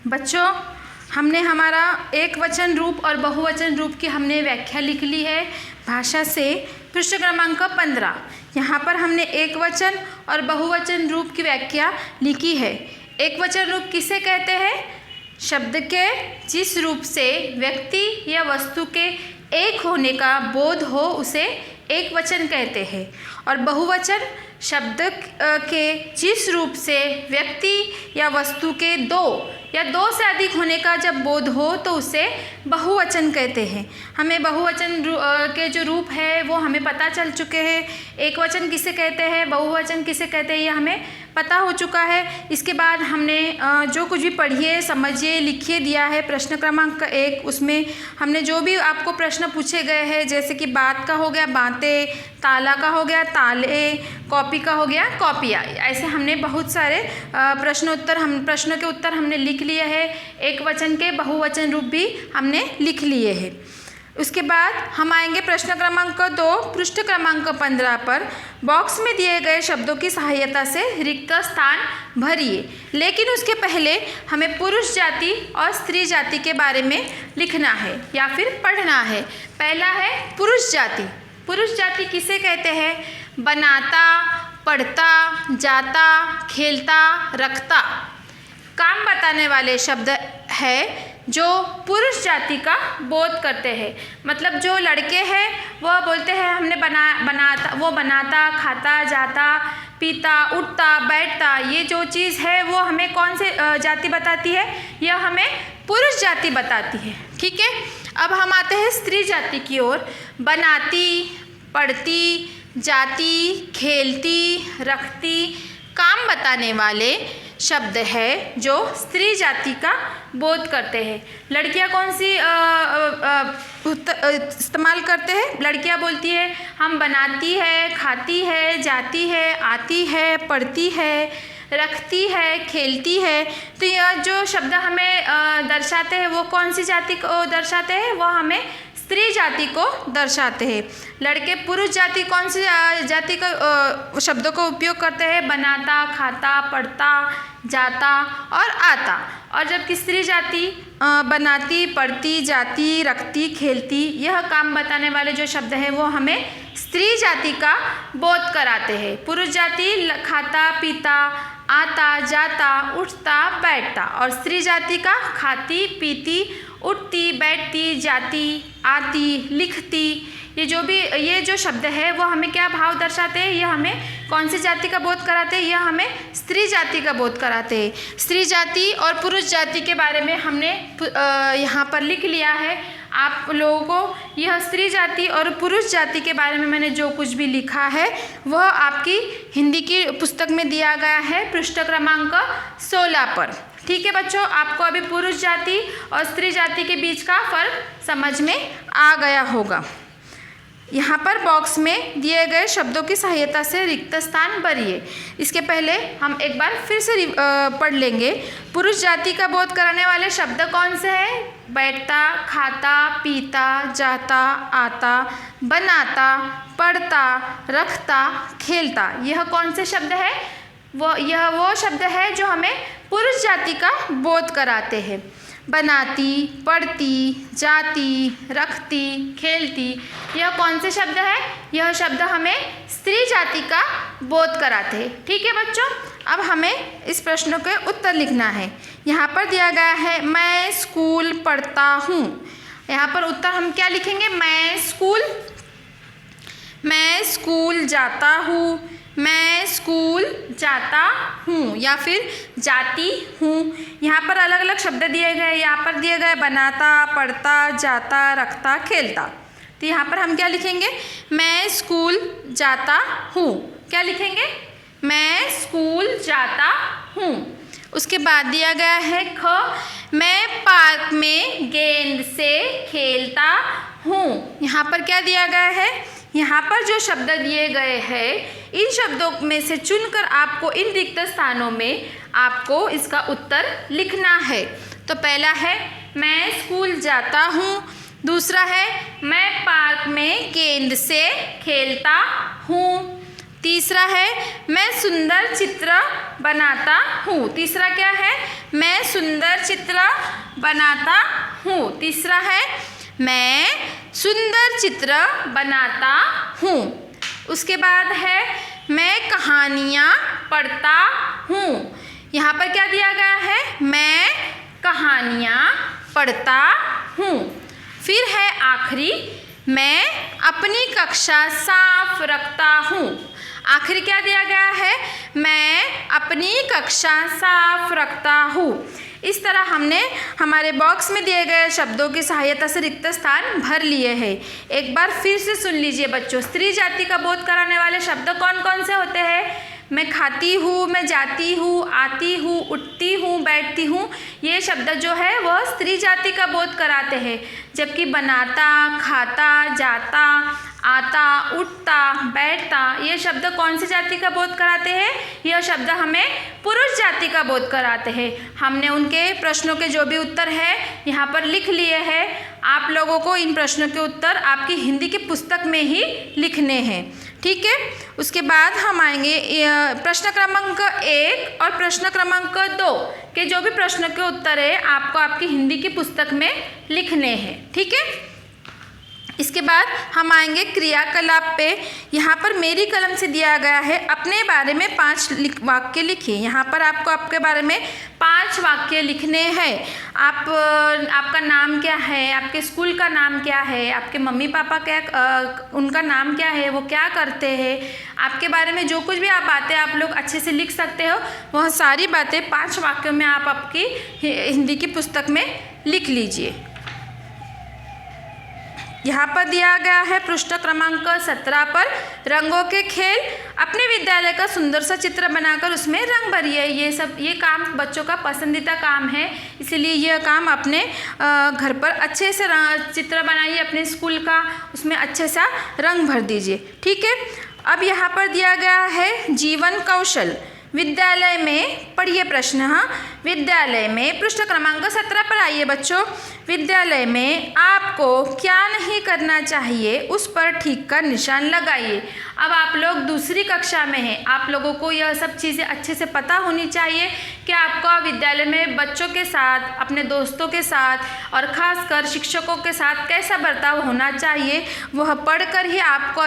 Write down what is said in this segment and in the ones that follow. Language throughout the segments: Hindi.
बच्चों, हमने हमारा एक वचन रूप और बहुवचन रूप की हमने व्याख्या लिख ली है भाषा से। पृष्ठ क्रमांक 15। यहाँ पर हमने एक वचन और बहुवचन रूप की व्याख्या लिखी है। एक वचन रूप किसे कहते हैं? शब्द के जिस रूप से व्यक्ति या वस्तु के एक होने का बोध हो उसे एक वचन कहते हैं। और बहुवचन शब्द के जिस रूप से व्यक्ति या वस्तु के दो या दो से अधिक होने का जब बोध हो तो उसे बहुवचन कहते हैं। हमें बहुवचन के जो रूप है वो हमें पता चल चुके हैं। एक वचन किसे कहते हैं, बहुवचन किसे कहते हैं, ये हमें पता हो चुका है। इसके बाद हमने जो कुछ भी पढ़िए, समझिए, लिखिए दिया है प्रश्न क्रमांक 1, उसमें हमने जो भी आपको प्रश्न पूछे गए हैं, जैसे कि बात का हो गया बातें, ताला का हो गया ताले, कॉपी का हो गया कॉपियाँ, ऐसे हमने बहुत सारे प्रश्नों के उत्तर हमने लिख लिए हैं। एक वचन के बहुवचन रूप भी हमने लिख लिए हैं। उसके बाद हम आएंगे प्रश्न क्रमांक 2 पृष्ठ क्रमांक 15 पर। बॉक्स में दिए गए शब्दों की सहायता से रिक्त स्थान भरिए, लेकिन उसके पहले हमें पुरुष जाति और स्त्री जाति के बारे में लिखना है या फिर पढ़ना है। पहला है पुरुष जाति। पुरुष जाति किसे कहते हैं? बनाता, पढ़ता, जाता, खेलता, रखता, काम बताने वाले शब्द है जो पुरुष जाति का बोध करते हैं। मतलब जो लड़के हैं वह बोलते हैं हमने बनाता, खाता, जाता, पीता, उठता, बैठता, ये जो चीज़ है वो हमें कौन से जाति बताती है? यह हमें पुरुष जाति बताती है। ठीक है, अब हम आते हैं स्त्री जाति की ओर। बनाती, पढ़ती, जाती, खेलती, रखती, काम बताने वाले शब्द है जो स्त्री जाति का बोध करते हैं। लड़कियां कौन सी इस्तेमाल करते हैं? लड़कियां बोलती है हम बनाती है, खाती है, जाती है, आती है, पढ़ती है, रखती है, खेलती है। तो यह जो शब्द हमें दर्शाते हैं वो कौन सी जाति को दर्शाते हैं? वह हमें स्त्री जाति को दर्शाते हैं। लड़के पुरुष जाति कौन सी जाति का शब्दों का उपयोग करते हैं? बनाता, खाता, पढ़ता, जाता और आता। और जबकि स्त्री जाति बनाती, पढ़ती, जाती, रखती, खेलती, यह काम बताने वाले जो शब्द हैं वो हमें स्त्री जाति का बोध कराते हैं। पुरुष जाति खाता, पीता, आता, जाता, उठता, बैठता, और स्त्री जाति का खाती, पीती, उठती, बैठती, जाती, आती, लिखती, ये जो शब्द है वो हमें क्या भाव दर्शाते हैं? यह हमें कौन सी जाति का बोध कराते हैं? यह हमें स्त्री जाति का बोध कराते हैं। स्त्री जाति और पुरुष जाति के बारे में हमने यहाँ पर लिख लिया है। आप लोगों को यह स्त्री जाति और पुरुष जाति के बारे में मैंने जो कुछ भी लिखा है वह आपकी हिंदी की पुस्तक में दिया गया है पृष्ठ क्रमांक 16 पर। ठीक है बच्चों, आपको अभी पुरुष जाति और स्त्री जाति के बीच का फर्क समझ में आ गया होगा। यहाँ पर बॉक्स में दिए गए शब्दों की सहायता से रिक्त स्थान भरिए। इसके पहले हम एक बार फिर से पढ़ लेंगे। पुरुष जाति का बोध कराने वाले शब्द कौन से हैं? बैठता, खाता, पीता, जाता, आता, बनाता, पढ़ता, रखता, खेलता, यह कौन से शब्द है? यह वो शब्द है जो हमें पुरुष जाति का बोध कराते हैं। बनाती, पढ़ती, जाती, रखती, खेलती, यह कौन से शब्द है? यह शब्द हमें स्त्री जाति का बोध कराते हैं। ठीक है बच्चों, अब हमें इस प्रश्न के उत्तर लिखना है। यहाँ पर दिया गया है मैं स्कूल पढ़ता हूँ। यहाँ पर उत्तर हम क्या लिखेंगे? मैं स्कूल जाता हूँ, मैं स्कूल जाता हूँ या फिर जाती हूँ। यहाँ पर अलग अलग शब्द दिए गए। यहाँ पर दिए गए बनाता, पढ़ता, जाता, रखता, खेलता। तो यहाँ पर हम क्या लिखेंगे? मैं स्कूल जाता हूँ। क्या लिखेंगे? मैं स्कूल जाता हूँ। उसके बाद दिया गया है ख, मैं पार्क में गेंद से खेलता हूँ। यहाँ पर क्या दिया गया है? यहाँ पर जो शब्द दिए गए हैं इन शब्दों में से चुनकर आपको इन रिक्त स्थानों में आपको इसका उत्तर लिखना है। तो पहला है मैं स्कूल जाता हूँ, दूसरा है मैं पार्क में गेंद से खेलता हूँ, तीसरा है मैं सुंदर चित्र बनाता हूँ। तीसरा क्या है? मैं सुंदर चित्र बनाता हूँ। तीसरा है मैं सुंदर चित्र बनाता हूँ। उसके बाद है मैं कहानियाँ पढ़ता हूँ। यहाँ पर क्या दिया गया है? मैं कहानियाँ पढ़ता हूँ। फिर है आखिरी, मैं अपनी कक्षा साफ रखता हूँ। आखिर क्या दिया गया है? मैं अपनी कक्षा साफ रखता हूँ। इस तरह हमने हमारे बॉक्स में दिए गए शब्दों की सहायता से रिक्त स्थान भर लिए हैं। एक बार फिर से सुन लीजिए बच्चों। स्त्री जाति का बोध कराने वाले शब्द कौन कौन से होते हैं? मैं खाती हूँ, मैं जाती हूँ, आती हूँ, उठती हूँ, बैठती हूँ। ये शब्द जो है वह स्त्री जाति का बोध कराते हैं। जबकि बनाता, खाता, जाता, आता, उठता, बैठता ये शब्द कौन सी जाति का बोध कराते हैं? यह शब्द हमें पुरुष जाति का बोध कराते हैं। हमने उनके प्रश्नों के जो भी उत्तर है यहाँ पर लिख लिए हैं। आप लोगों को इन प्रश्नों के उत्तर आपकी हिंदी की पुस्तक में ही लिखने हैं, ठीक है। उसके बाद हम आएंगे प्रश्न क्रमांक 1 और प्रश्न क्रमांक 2 के जो भी प्रश्नों के उत्तर है आपको आपकी हिंदी की पुस्तक में लिखने हैं, ठीक है। इसके बाद हम आएंगे क्रियाकलाप पे। यहाँ पर मेरी कलम से दिया गया है अपने बारे में 5 वाक्य लिखिए। यहाँ पर आपको आपके बारे में 5 वाक्य लिखने हैं। आपका नाम क्या है, आपके स्कूल का नाम क्या है, आपके मम्मी पापा क्या उनका नाम क्या है, वो क्या करते हैं, आपके बारे में जो कुछ भी आप बातें आप लोग अच्छे से लिख सकते हो वह सारी बातें 5 वाक्यों में आप आपकी हिंदी की पुस्तक में लिख लीजिए। यहाँ पर दिया गया है पृष्ठ क्रमांक 17 पर रंगों के खेल। अपने विद्यालय का सुंदर सा चित्र बनाकर उसमें रंग भरिए। ये काम बच्चों का पसंदीदा काम है, इसीलिए यह काम अपने घर पर अच्छे से चित्र बनाइए अपने स्कूल का, उसमें अच्छे सा रंग भर दीजिए, ठीक है। अब यहाँ पर दिया गया है जीवन कौशल। विद्यालय में पढ़िए प्रश्न। हाँ, विद्यालय में पृष्ठ क्रमांक 17 पर आइए बच्चों। विद्यालय में आपको क्या नहीं करना चाहिए उस पर ठीक का निशान लगाइए। अब आप लोग दूसरी कक्षा में हैं, आप लोगों को यह सब चीज़ें अच्छे से पता होनी चाहिए कि आपका विद्यालय में बच्चों के साथ, अपने दोस्तों के साथ और ख़ासकर शिक्षकों के साथ कैसा बर्ताव होना चाहिए, वह पढ़कर ही आपको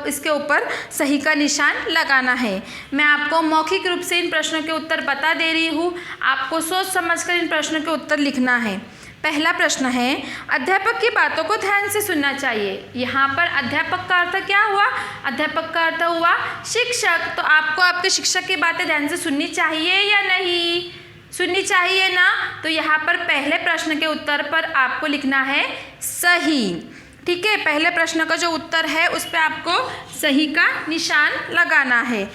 इसके ऊपर सही का निशान लगाना है। मैं आपको मौखिक रूप से इन प्रश्नों के उत्तर बता दे रही हूँ, आपको सोच समझकर इन प्रश्नों के उत्तर लिखना है। पहला प्रश्न है अध्यापक की बातों को ध्यान से सुनना चाहिए। यहाँ पर अध्यापक का अर्थ क्या हुआ? अध्यापक का अर्थ हुआ शिक्षक। तो आपको आपके शिक्षक की बातें ध्यान से सुननी चाहिए या नहीं? सुननी चाहिए ना। तो यहाँ पर पहले प्रश्न के उत्तर पर आपको लिखना है सही, ठीक है। पहले प्रश्न का जो उत्तर है उस पर आपको सही का निशान लगाना है।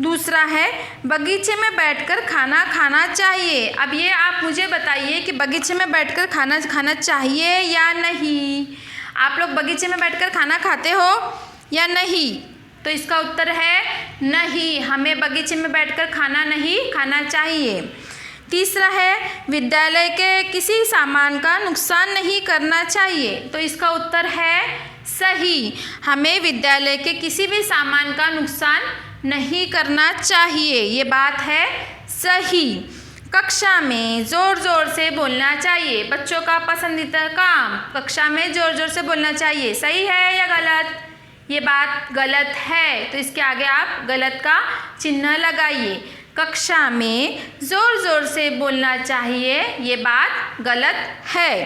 दूसरा है बगीचे में बैठकर खाना खाना चाहिए। अब ये आप मुझे बताइए कि बगीचे में बैठकर खाना खाना चाहिए या नहीं। आप लोग बगीचे में बैठकर खाना खाते हो या नहीं? तो इसका उत्तर है नहीं, हमें बगीचे में बैठकर खाना नहीं खाना चाहिए। तीसरा है विद्यालय के किसी सामान का नुकसान नहीं करना चाहिए। तो इसका उत्तर है सही, हमें विद्यालय के किसी भी सामान का नुकसान नहीं करना चाहिए। ये बात है सही। कक्षा में ज़ोर ज़ोर से बोलना चाहिए। बच्चों का पसंदीदा काम कक्षा में ज़ोर ज़ोर से बोलना चाहिए। सही है या गलत? ये बात गलत है, तो इसके आगे आप गलत का चिन्ह लगाइए। कक्षा में ज़ोर ज़ोर से बोलना चाहिए, ये बात गलत है,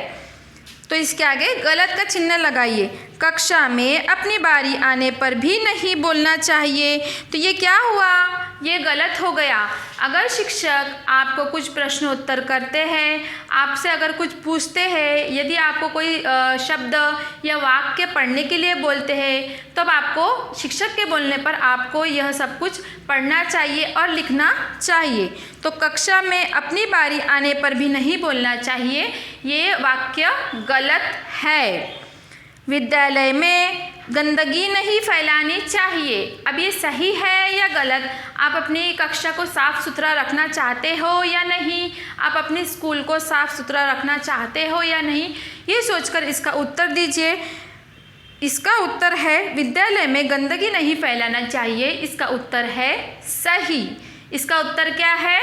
तो इसके आगे गलत का चिन्ह लगाइए। कक्षा में अपनी बारी आने पर भी नहीं बोलना चाहिए। तो ये क्या हुआ? ये गलत हो गया। अगर शिक्षक आपको कुछ प्रश्न उत्तर करते हैं, आपसे अगर कुछ पूछते हैं, यदि आपको कोई शब्द या वाक्य पढ़ने के लिए बोलते हैं, तब आपको शिक्षक के बोलने पर आपको यह सब कुछ पढ़ना चाहिए और लिखना चाहिए। तो कक्षा में अपनी बारी आने पर भी नहीं बोलना चाहिए, ये वाक्य गलत है। विद्यालय में गंदगी नहीं फैलानी चाहिए। अब ये सही है या गलत? आप अपनी कक्षा को साफ़ सुथरा रखना चाहते हो या नहीं? आप अपने स्कूल को साफ़ सुथरा रखना चाहते हो या नहीं? ये सोचकर इसका उत्तर दीजिए। इसका उत्तर है विद्यालय में गंदगी नहीं फैलाना चाहिए। इसका उत्तर है सही। इसका उत्तर क्या है?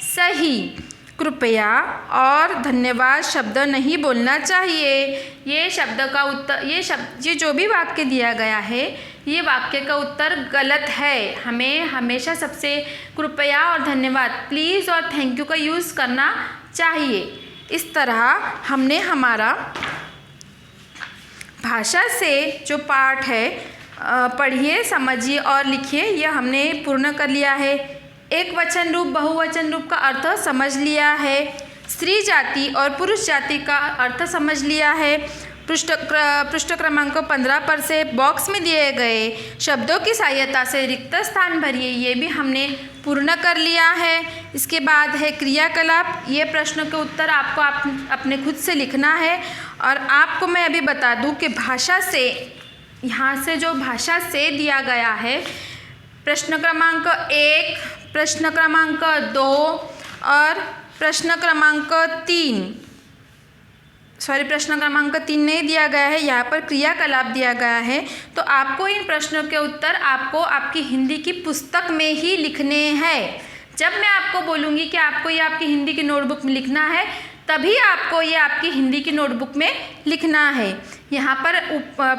सही। कृपया और धन्यवाद शब्द नहीं बोलना चाहिए। ये शब्द का उत्तर, ये जो भी वाक्य दिया गया है, ये वाक्य का उत्तर गलत है। हमें हमेशा सबसे कृपया और धन्यवाद, प्लीज़ और थैंक यू का यूज़ करना चाहिए। इस तरह हमने हमारा भाषा से जो पाठ है पढ़िए, समझिए और लिखिए, यह हमने पूर्ण कर लिया है। एक वचन रूप बहुवचन रूप का अर्थ समझ लिया है। स्त्री जाति और पुरुष जाति का अर्थ समझ लिया है। पृष्ठ क्रमांक 15 पर से बॉक्स में दिए गए शब्दों की सहायता से रिक्त स्थान भरिए, ये भी हमने पूर्ण कर लिया है। इसके बाद है क्रियाकलाप। ये प्रश्नों के उत्तर आपको अपने खुद से लिखना है। और आपको मैं अभी बता दूं कि भाषा से, यहाँ से जो भाषा से दिया गया है, प्रश्न क्रमांक 1, प्रश्न क्रमांक 2 और प्रश्न क्रमांक 3, प्रश्न क्रमांक 3 नहीं दिया गया है, यहाँ पर क्रियाकलाप दिया गया है। तो आपको इन प्रश्नों के उत्तर आपको आपकी हिंदी की पुस्तक में ही लिखने हैं। जब मैं आपको बोलूँगी कि आपको ये आपकी हिंदी की नोटबुक में लिखना है, तभी आपको ये आपकी हिंदी की नोटबुक में लिखना है। यहाँ पर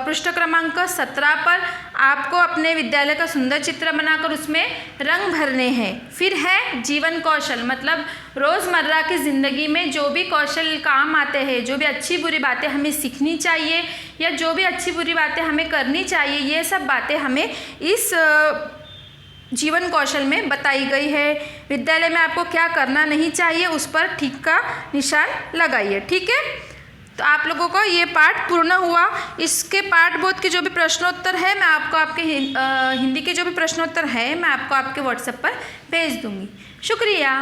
पृष्ठ क्रमांक 17 पर आपको अपने विद्यालय का सुंदर चित्र बनाकर उसमें रंग भरने हैं। फिर है जीवन कौशल, मतलब रोज़मर्रा की ज़िंदगी में जो भी कौशल काम आते हैं, जो भी अच्छी बुरी बातें हमें सीखनी चाहिए या जो भी अच्छी बुरी बातें हमें करनी चाहिए, ये सब बातें हमें इस जीवन कौशल में बताई गई है। विद्यालय में आपको क्या करना नहीं चाहिए, उस पर ठीक का निशान लगाइए। ठीक है, तो आप लोगों को ये पाठ पूर्ण हुआ। इसके पाठ बोध के जो भी प्रश्नोत्तर है, मैं आपको आपके हिंदी के जो भी प्रश्नोत्तर है, मैं आपको आपके व्हाट्सएप पर भेज दूँगी। शुक्रिया।